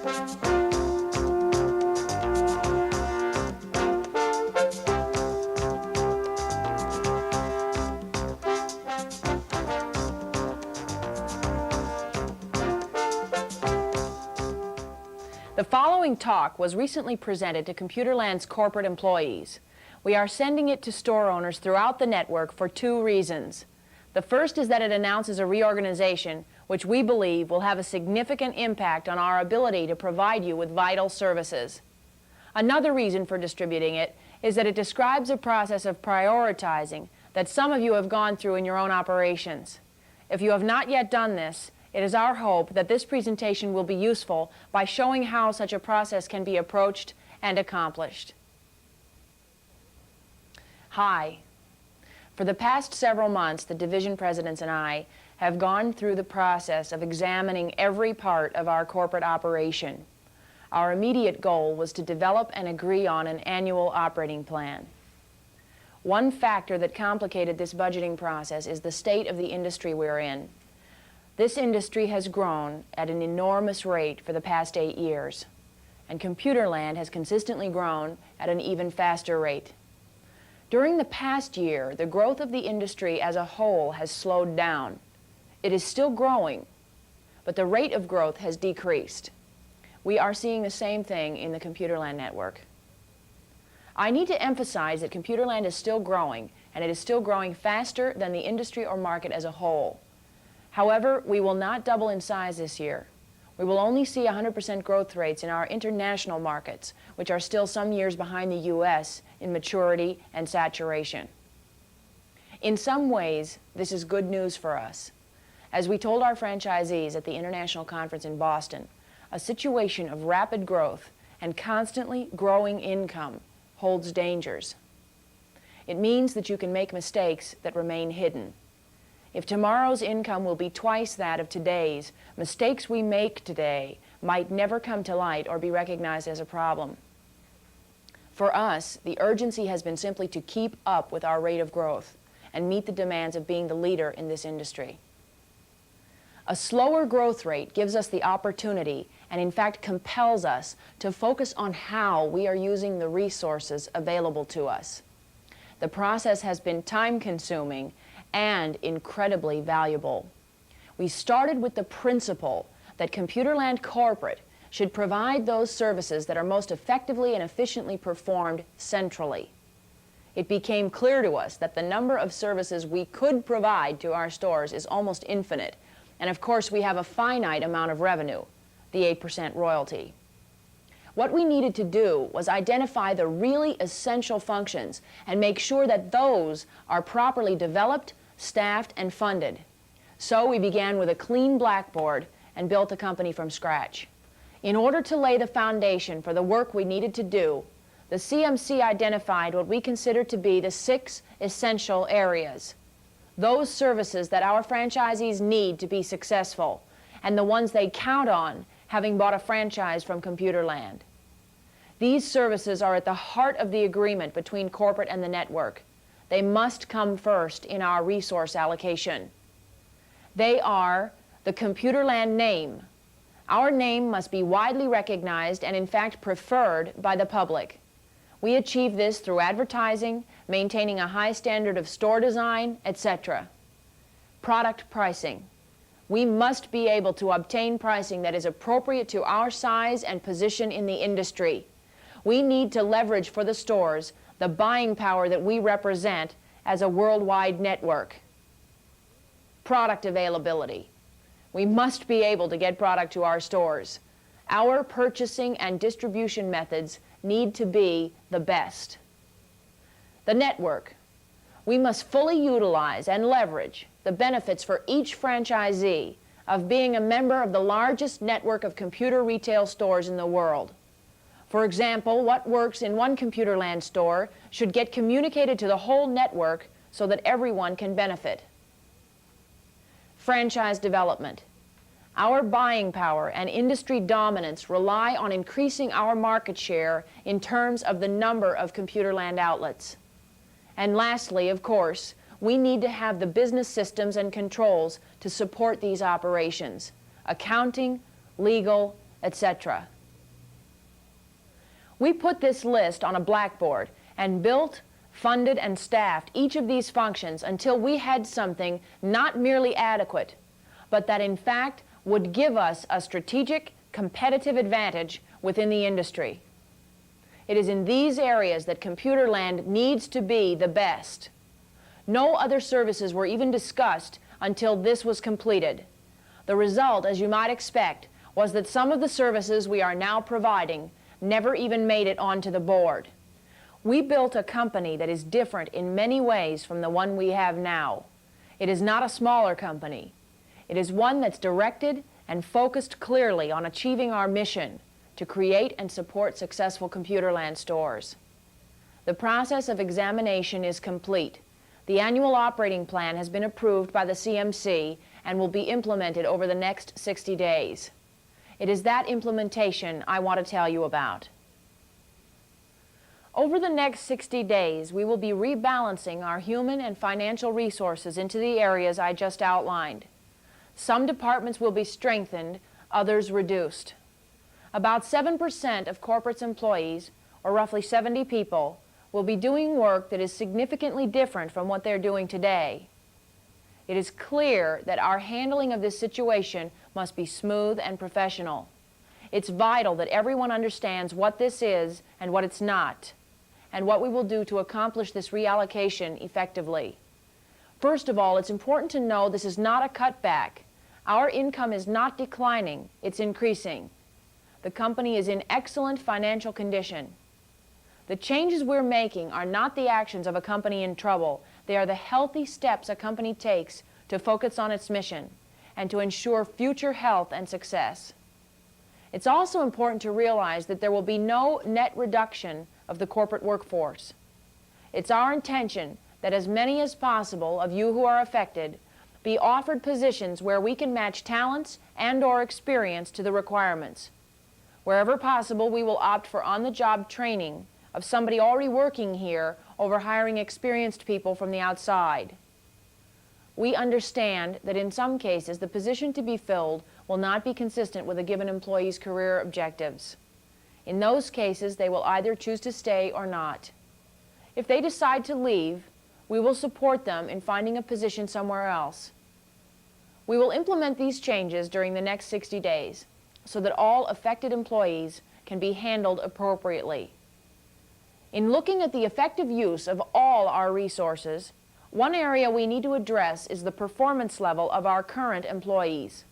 The following talk was recently presented to ComputerLand's corporate employees. We are sending it to store owners throughout the network for two reasons. The first is that it announces a reorganization which we believe will have a significant impact on our ability to provide you with vital services. Another reason for distributing it is that it describes a process of prioritizing that some of you have gone through in your own operations. If you have not yet done this, it is our hope that this presentation will be useful by showing how such a process can be approached and accomplished. Hi. For the past several months, the division presidents and I have gone through the process of examining every part of our corporate operation. Our immediate goal was to develop and agree on an annual operating plan. One factor that complicated this budgeting process is the state of the industry we're in. This industry has grown at an enormous rate for the past 8 years, and ComputerLand has consistently grown at an even faster rate. During the past year, the growth of the industry as a whole has slowed down. It is still growing, but the rate of growth has decreased. We are seeing the same thing in the ComputerLand network. I need to emphasize that ComputerLand is still growing, and it is still growing faster than the industry or market as a whole. However, we will not double in size this year. We will only see 100% growth rates in our international markets, which are still some years behind the U.S. in maturity and saturation. In some ways, this is good news for us. As we told our franchisees at the International Conference in Boston, a situation of rapid growth and constantly growing income holds dangers. It means that you can make mistakes that remain hidden. If tomorrow's income will be twice that of today's, mistakes we make today might never come to light or be recognized as a problem. For us, the urgency has been simply to keep up with our rate of growth and meet the demands of being the leader in this industry. A slower growth rate gives us the opportunity and in fact compels us to focus on how we are using the resources available to us. The process has been time-consuming and incredibly valuable. We started with the principle that ComputerLand Corporate should provide those services that are most effectively and efficiently performed centrally. It became clear to us that the number of services we could provide to our stores is almost infinite, and of course we have a finite amount of revenue, the 8% royalty. What we needed to do was identify the really essential functions and make sure that those are properly developed, staffed, and funded. So we began with a clean blackboard and built the company from scratch. In order to lay the foundation for the work we needed to do, the CMC identified what we consider to be the 6 essential areas. Those services that our franchisees need to be successful, and the ones they count on having bought a franchise from ComputerLand. These services are at the heart of the agreement between corporate and the network. They must come first in our resource allocation. They are the ComputerLand name. Our name must be widely recognized and in fact preferred by the public. We achieve this through advertising, maintaining a high standard of store design, etc. Product pricing. We must be able to obtain pricing that is appropriate to our size and position in the industry. We need to leverage for the stores the buying power that we represent as a worldwide network. Product availability. We must be able to get product to our stores. Our purchasing and distribution methods need to be the best. The network. We must fully utilize and leverage the benefits for each franchisee of being a member of the largest network of computer retail stores in the world. For example, what works in one ComputerLand store should get communicated to the whole network so that everyone can benefit. Franchise development. Our buying power and industry dominance rely on increasing our market share in terms of the number of ComputerLand outlets. And lastly, of course, we need to have the business systems and controls to support these operations: accounting, legal, etc. We put this list on a blackboard and built, funded, and staffed each of these functions until we had something not merely adequate, but that in fact would give us a strategic, competitive advantage within the industry. It is in these areas that ComputerLand needs to be the best. No other services were even discussed until this was completed. The result, as you might expect, was that some of the services we are now providing never even made it onto the board. We built a company that is different in many ways from the one we have now. It is not a smaller company. It is one that's directed and focused clearly on achieving our mission to create and support successful ComputerLand stores. The process of examination is complete. The annual operating plan has been approved by the CMC and will be implemented over the next 60 days. It is that implementation I want to tell you about. Over the next 60 days, we will be rebalancing our human and financial resources into the areas I just outlined. Some departments will be strengthened, others reduced. About 7% of corporate's employees, or roughly 70 people, will be doing work that is significantly different from what they're doing today. It is clear that our handling of this situation must be smooth and professional. It's vital that everyone understands what this is and what it's not, and what we will do to accomplish this reallocation effectively. First of all, it's important to know this is not a cutback. Our income is not declining, it's increasing. The company is in excellent financial condition. The changes we're making are not the actions of a company in trouble. They are the healthy steps a company takes to focus on its mission and to ensure future health and success. It's also important to realize that there will be no net reduction of the corporate workforce. It's our intention that as many as possible of you who are affected be offered positions where we can match talents and/or experience to the requirements. Wherever possible, we will opt for on-the-job training of somebody already working here over hiring experienced people from the outside. We understand that in some cases the position to be filled will not be consistent with a given employee's career objectives. In those cases, they will either choose to stay or not. If they decide to leave, we will support them in finding a position somewhere else. We will implement these changes during the next 60 days so that all affected employees can be handled appropriately. In looking at the effective use of all our resources, one area we need to address is the performance level of our current employees.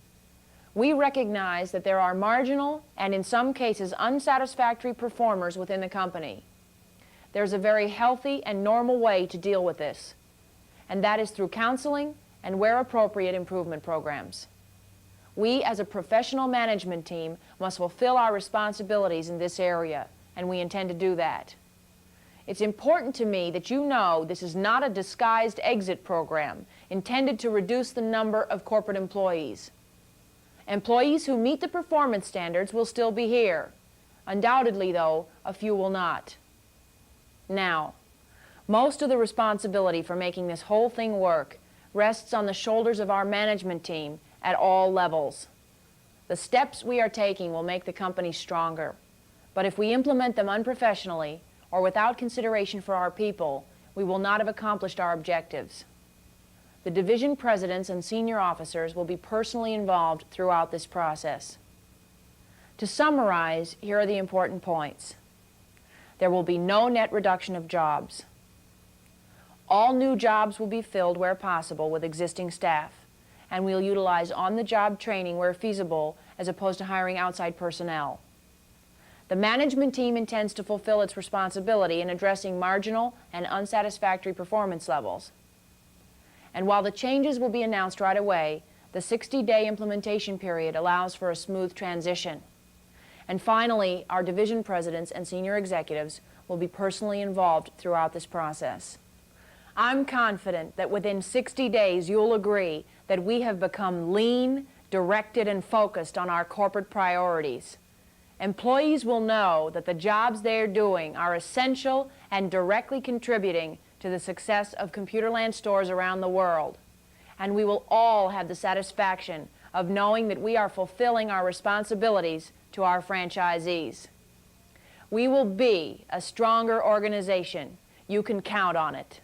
We recognize that there are marginal and in some cases unsatisfactory performers within the company. There's a very healthy and normal way to deal with this, and that is through counseling and, where appropriate, improvement programs. We, as a professional management team, must fulfill our responsibilities in this area, and we intend to do that. It's important to me that you know this is not a disguised exit program intended to reduce the number of corporate employees. Employees who meet the performance standards will still be here. Undoubtedly, though, a few will not. Now, most of the responsibility for making this whole thing work rests on the shoulders of our management team at all levels. The steps we are taking will make the company stronger, but if we implement them unprofessionally or without consideration for our people, we will not have accomplished our objectives. The division presidents and senior officers will be personally involved throughout this process. To summarize, here are the important points. There will be no net reduction of jobs. All new jobs will be filled where possible with existing staff, and we'll utilize on-the-job training where feasible as opposed to hiring outside personnel. The management team intends to fulfill its responsibility in addressing marginal and unsatisfactory performance levels. And while the changes will be announced right away, the 60-day implementation period allows for a smooth transition. And finally, our division presidents and senior executives will be personally involved throughout this process. I'm confident that within 60 days you'll agree that we have become lean, directed, and focused on our corporate priorities. Employees will know that the jobs they're doing are essential and directly contributing to the success of ComputerLand stores around the world. And we will all have the satisfaction of knowing that we are fulfilling our responsibilities to our franchisees. We will be a stronger organization. You can count on it.